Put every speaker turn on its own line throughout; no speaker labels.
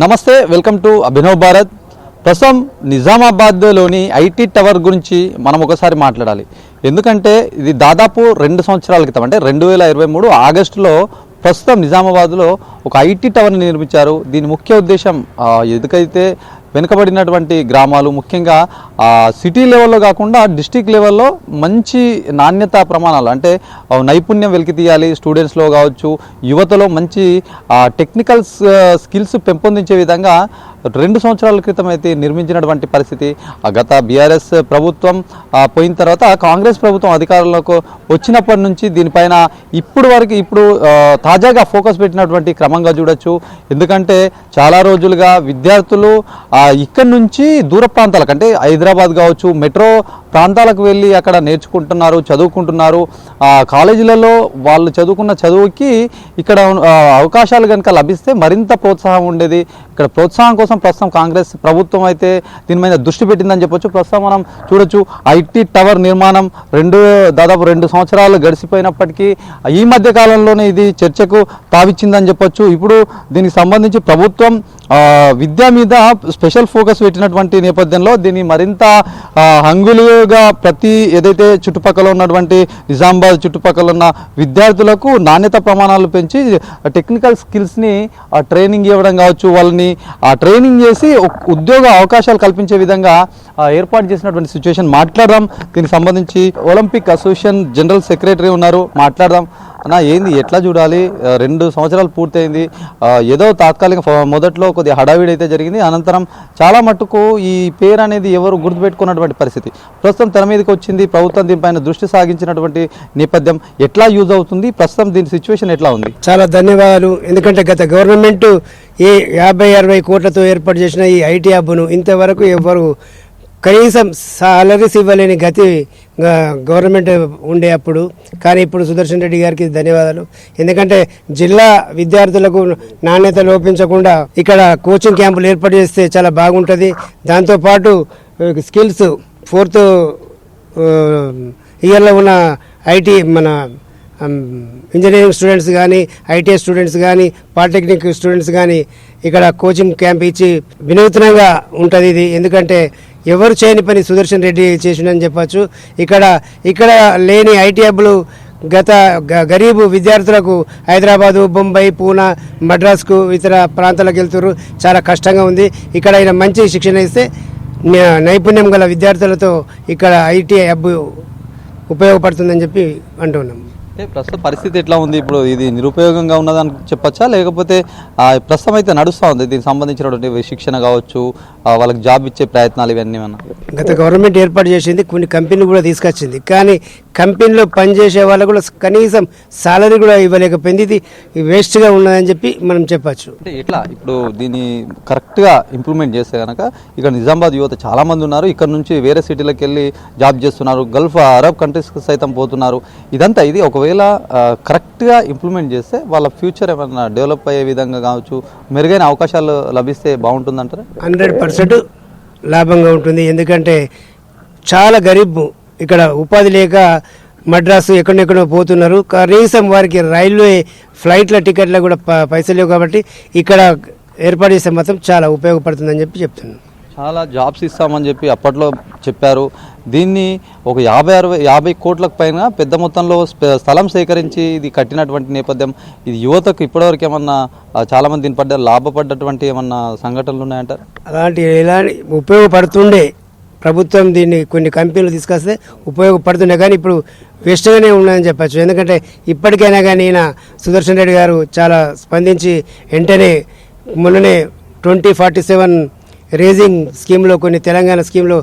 నమస్తే, welcome to Abhinav Bharat. ప్రస్తుతం నిజామాబాద్లోని IT tower గురించి మనం ఒకసారి మాట్లాడాలి. ఎందుకంటే ఇది దాదాపు 2 సంవత్సరాల క్రితం, అంటే 2023 ఆగస్టులో ప్రస్తుతం నిజామాబాద్లో ఒక ఐటీ టవర్ని నిర్మించారు. దీని ముఖ్య ఉద్దేశం ఎందుకైతే వెనుకబడినటువంటి గ్రామాలు, ముఖ్యంగా సిటీ లెవెల్లో కాకుండా డిస్ట్రిక్ట్ లెవెల్లో మంచి నాణ్యత ప్రమాణాలు, అంటే నైపుణ్యం వెలికి తీయాలి, స్టూడెంట్స్లో కావచ్చు, యువతలో మంచి టెక్నికల్ స్కిల్స్ పెంపొందించే విధంగా 2 సంవత్సరాల క్రితం అయితే నిర్మించినటువంటి పరిస్థితి. గత బీఆర్ఎస్ ప్రభుత్వం పోయిన తర్వాత కాంగ్రెస్ ప్రభుత్వం అధికారంలోకి వచ్చినప్పటి నుంచి దీనిపైన ఇప్పుడు తాజాగా ఫోకస్ పెట్టినటువంటి క్రమంగా చూడొచ్చు. ఎందుకంటే చాలా రోజులుగా విద్యార్థులు ఇక్కడి నుంచి దూర ప్రాంతాలకు, అంటే హైదరాబాద్ కావచ్చు, మెట్రో ప్రాంతాలకు వెళ్ళి అక్కడ నేర్చుకుంటున్నారు, చదువుకుంటున్నారు. కాలేజీలలో వాళ్ళు చదువుకున్న చదువుకి ఇక్కడ అవకాశాలు కనుక లభిస్తే మరింత ప్రోత్సాహం ఉండేది. ఇక్కడ ప్రోత్సాహం కోసం ప్రస్తుతం కాంగ్రెస్ ప్రభుత్వం అయితే దీని మీద దృష్టి పెట్టిందని చెప్పొచ్చు. ప్రస్తుతం మనం చూడొచ్చు, ఐటీ టవర్ నిర్మాణం దాదాపు 2 సంవత్సరాలు గడిచిపోయినప్పటికీ ఈ మధ్య కాలంలోనే ఇది చర్చకు తావిచ్చిందని చెప్పొచ్చు. ఇప్పుడు దీనికి సంబంధించి ప్రభుత్వం విద్య మీద స్పెషల్ ఫోకస్ పెట్టినటువంటి నేపథ్యంలో దీన్ని మరింత హంగులుగా ఏదైతే చుట్టుపక్కల ఉన్నటువంటి నిజామాబాద్ చుట్టుపక్కల ఉన్న విద్యార్థులకు నాణ్యత ప్రమాణాలు పెంచి టెక్నికల్ స్కిల్స్ని ట్రైనింగ్ ఇవ్వడం కావచ్చు, వాళ్ళని ట్రైనింగ్ చేసి ఉద్యోగ అవకాశాలు కల్పించే విధంగా ఏర్పాటు చేసినటువంటి సిచ్యువేషన్ మాట్లాడదాం. దీనికి సంబంధించి ఒలింపిక్ అసోసియేషన్ జనరల్ సెక్రటరీ ఉన్నారు, మాట్లాడదాం. అన్న, ఏంది, ఎట్లా చూడాలి? 2 సంవత్సరాలు పూర్తయింది. ఏదో తాత్కాలిక మొదట్లో కొద్దిగా హడావిడి అయితే జరిగింది. అనంతరం చాలా మట్టుకు ఈ పేరు అనేది ఎవరు గుర్తుపెట్టుకున్నటువంటి పరిస్థితి ప్రస్తుతం తెర మీదకి వచ్చింది. ప్రభుత్వం దీనిపైన దృష్టి సాగించినటువంటి నేపథ్యం ఎట్లా యూజ్ అవుతుంది? ప్రస్తుతం దీని సిచ్యువేషన్ ఎట్లా ఉంది?
చాలా ధన్యవాదాలు. ఎందుకంటే గత గవర్నమెంట్ ఈ 50-60 కోట్లతో ఏర్పాటు చేసిన ఈ ఐటీ హబ్ను ఇంతవరకు ఎవరు కనీసం సాలరీస్ ఇవ్వలేని గతి గవర్నమెంట్ ఉండే అప్పుడు. కానీ ఇప్పుడు సుదర్శన్ రెడ్డి గారికి ధన్యవాదాలు. ఎందుకంటే జిల్లా విద్యార్థులకు నాణ్యత లోపించకుండా ఇక్కడ కోచింగ్ క్యాంపులు ఏర్పాటు చేస్తే చాలా బాగుంటుంది. దాంతోపాటు స్కిల్స్ 4th ఇయర్లో ఉన్న ఐటీ మన ఇంజనీరింగ్ స్టూడెంట్స్ కానీ, ఐటీఐ స్టూడెంట్స్ కానీ, పాలిటెక్నిక్ స్టూడెంట్స్ కానీ ఇక్కడ కోచింగ్ క్యాంప్ ఇచ్చి వినూత్నంగా ఉంటుంది ఇది. ఎందుకంటే ఎవరు చేయని పని సుదర్శన్ రెడ్డి చేసిండని చెప్పచ్చు. ఇక్కడ లేని ఐటీ హబ్లు గత గరీబు విద్యార్థులకు హైదరాబాదు, బొంబాయి, పూనా, మద్రాసుకు ఇతర ప్రాంతాలకు వెళ్తున్నారు. చాలా కష్టంగా ఉంది. ఇక్కడ ఆయన మంచి శిక్షణ ఇస్తే నైపుణ్యం గల విద్యార్థులతో ఇక్కడ ఐటీ హబ్ ఉపయోగపడుతుందని చెప్పి అంటున్నాం.
ప్రస్తుత పరిస్థితి ఎట్లా ఉంది? ఇప్పుడు ఇది నిరుపయోగంగా ఉన్నదని చెప్పచ్చా, లేకపోతే ప్రస్తుతం అయితే నడుస్తూ ఉంది దీనికి సంబంధించినటువంటి శిక్షణ కావచ్చు, వాళ్ళకి జాబ్ ఇచ్చే ప్రయత్నాలు ఇవన్నీ
గత గవర్నమెంట్ ఏర్పాటు చేసింది, కొన్ని కంపెనీలు కూడా తీసుకొచ్చింది. కానీ కంపెనీలో పనిచేసే వాళ్ళకు కూడా కనీసం సాలరీ కూడా ఇవ్వలేకపోయింది. ఇది వేస్ట్గా ఉన్నదని చెప్పి మనం చెప్పచ్చు.
అంటే ఎట్లా ఇప్పుడు దీన్ని కరెక్ట్గా ఇంప్లిమెంట్ చేస్తే కనుక ఇక్కడ నిజామాబాద్ యువత చాలా మంది ఉన్నారు. ఇక్కడ నుంచి వేరే సిటీలకు వెళ్ళి జాబ్ చేస్తున్నారు, గల్ఫ్ అరబ్ కంట్రీస్కి సైతం పోతున్నారు. ఇదంతా ఇది ఒకవేళ కరెక్ట్గా ఇంప్లిమెంట్ చేస్తే వాళ్ళ ఫ్యూచర్ ఏమైనా డెవలప్ అయ్యే విధంగా కావచ్చు, మెరుగైన అవకాశాలు లభిస్తే బాగుంటుందంటారా?
100% లాభంగా ఉంటుంది. ఎందుకంటే చాలా గరీబ్ ఇక్కడ ఉపాధి లేక మద్రాసు ఎక్కడెక్కడో పోతున్నారు. కనీసం వారికి రైల్వే ఫ్లైట్ల టికెట్ల కూడా పైసలు లేవు. కాబట్టి ఇక్కడ ఏర్పాటు చేసే మాత్రం చాలా ఉపయోగపడుతుందని చెప్పి చెప్తున్నాను.
చాలా జాబ్స్ ఇస్తామని చెప్పి అప్పట్లో చెప్పారు. దీన్ని ఒక 50 కోట్లకు పైన పెద్ద మొత్తంలో స్థలం సేకరించి ఇది కట్టినటువంటి నేపథ్యం. ఇది యువతకు ఇప్పటివరకు ఏమన్నా చాలామంది దీని పడ్డ లాభపడ్డటువంటి ఏమన్నా సంఘటనలు ఉన్నాయంటారు?
అలాంటి ఉపయోగపడుతుండే ప్రభుత్వం దీన్ని కొన్ని కంపెనీలు తీసుకొస్తే ఉపయోగపడుతుండే. కానీ ఇప్పుడు వేస్ట్గానే ఉన్నాయని చెప్పచ్చు. ఎందుకంటే ఇప్పటికైనా కానీ ఈయన సుదర్శన్ రెడ్డి గారు చాలా స్పందించి వెంటనే మొన్ననే 2047 రేజింగ్ స్కీమ్లో, కొన్ని తెలంగాణ స్కీమ్లో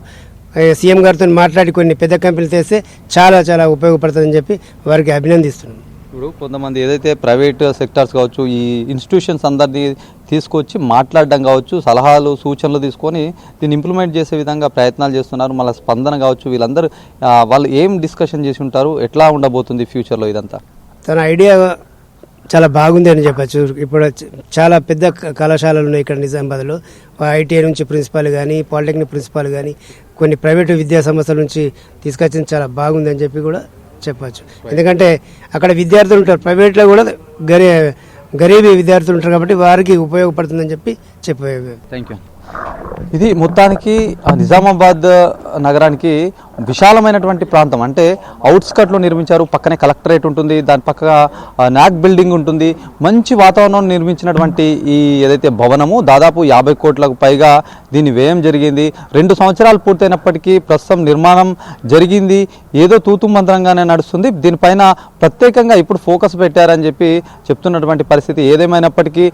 సీఎం గారితో మాట్లాడి కొన్ని పెద్ద కంపెనీలు తెస్తే చాలా చాలా ఉపయోగపడుతుందని చెప్పి వారికి అభినందిస్తున్నాను.
ఇప్పుడు కొంతమంది ఏదైతే ప్రైవేట్ సెక్టార్స్ కావచ్చు, ఈ ఇన్స్టిట్యూషన్స్ అందరినీ తీసుకొచ్చి మాట్లాడడం కావచ్చు, సలహాలు సూచనలు తీసుకొని దీన్ని ఇంప్లిమెంట్ చేసే విధంగా ప్రయత్నాలు చేస్తున్నారు. మళ్ళీ స్పందన కావచ్చు, వీళ్ళందరూ వాళ్ళు ఏం డిస్కషన్ చేసి ఉంటారు, ఎట్లా ఉండబోతుంది ఫ్యూచర్లో ఇదంతా?
తన ఐడియా చాలా బాగుంది అని చెప్పచ్చు. ఇప్పుడు చాలా పెద్ద కళాశాలలు ఉన్నాయి ఇక్కడ నిజామాబాద్లో. ఐటీఐ నుంచి ప్రిన్సిపాల్ కానీ, పాలిటెక్నిక్ ప్రిన్సిపాల్ కానీ, కొన్ని ప్రైవేటు విద్యా సంస్థల నుంచి తీసుకొచ్చింది చాలా బాగుంది అని చెప్పి కూడా చెప్పచ్చు. ఎందుకంటే అక్కడ విద్యార్థులు ఉంటారు, ప్రైవేట్లో కూడా గరీబీ విద్యార్థులు ఉంటారు కాబట్టి వారికి ఉపయోగపడుతుందని చెప్పి చెప్పారు.
Thank you. ఇది మొత్తానికి నిజామాబాద్ నగరానికి విశాలమైనటువంటి ప్రాంతం. అంటే అవుట్స్కట్లో నిర్మించారు, పక్కనే కలెక్టరేట్ ఉంటుంది, దాని పక్కగా నాక్ బిల్డింగ్ ఉంటుంది. మంచి వాతావరణం నిర్మించినటువంటి ఈ ఏదైతే భవనము దాదాపు 50 కోట్లకు పైగా దీని వ్యయం జరిగింది. 2 సంవత్సరాలు పూర్తయినప్పటికీ ప్రస్తుతం నిర్మాణం జరిగింది, ఏదో తూతుమంత్రంగానే నడుస్తుంది. దీనిపైన ప్రత్యేకంగా ఇప్పుడు ఫోకస్ పెట్టారని చెప్పి చెప్తున్నటువంటి పరిస్థితి. ఏదేమైనప్పటికీ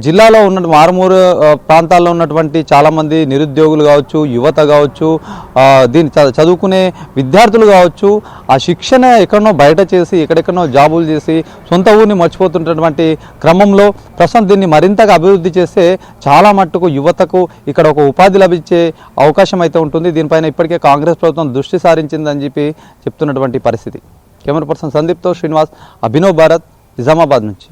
జిల్లాలో ఉన్న మారుమూరు ప్రాంతాల్లో ఉన్నటువంటి చాలామంది నిరుద్యోగులు కావచ్చు, యువత కావచ్చు, దీన్ని చదువుకునే విద్యార్థులు కావచ్చు, ఆ శిక్షణ ఎక్కడనో బయట చేసి ఎక్కడెక్కడనో జాబులు చేసి సొంత ఊరిని మర్చిపోతున్నటువంటి క్రమంలో ప్రస్తుతం దీన్ని మరింతగా అభివృద్ధి చేస్తే చాలా మట్టుకు యువతకు ఇక్కడ ఒక ఉపాధి లభించే అవకాశం అయితే ఉంటుంది. దీనిపైన ఇప్పటికే కాంగ్రెస్ ప్రభుత్వం దృష్టి సారించిందని చెప్పి చెప్తున్నటువంటి పరిస్థితి. కెమెరా పర్సన్ సందీప్తో శ్రీనివాస్, అభినవ్ భారత్, నిజామాబాద్ నుంచి.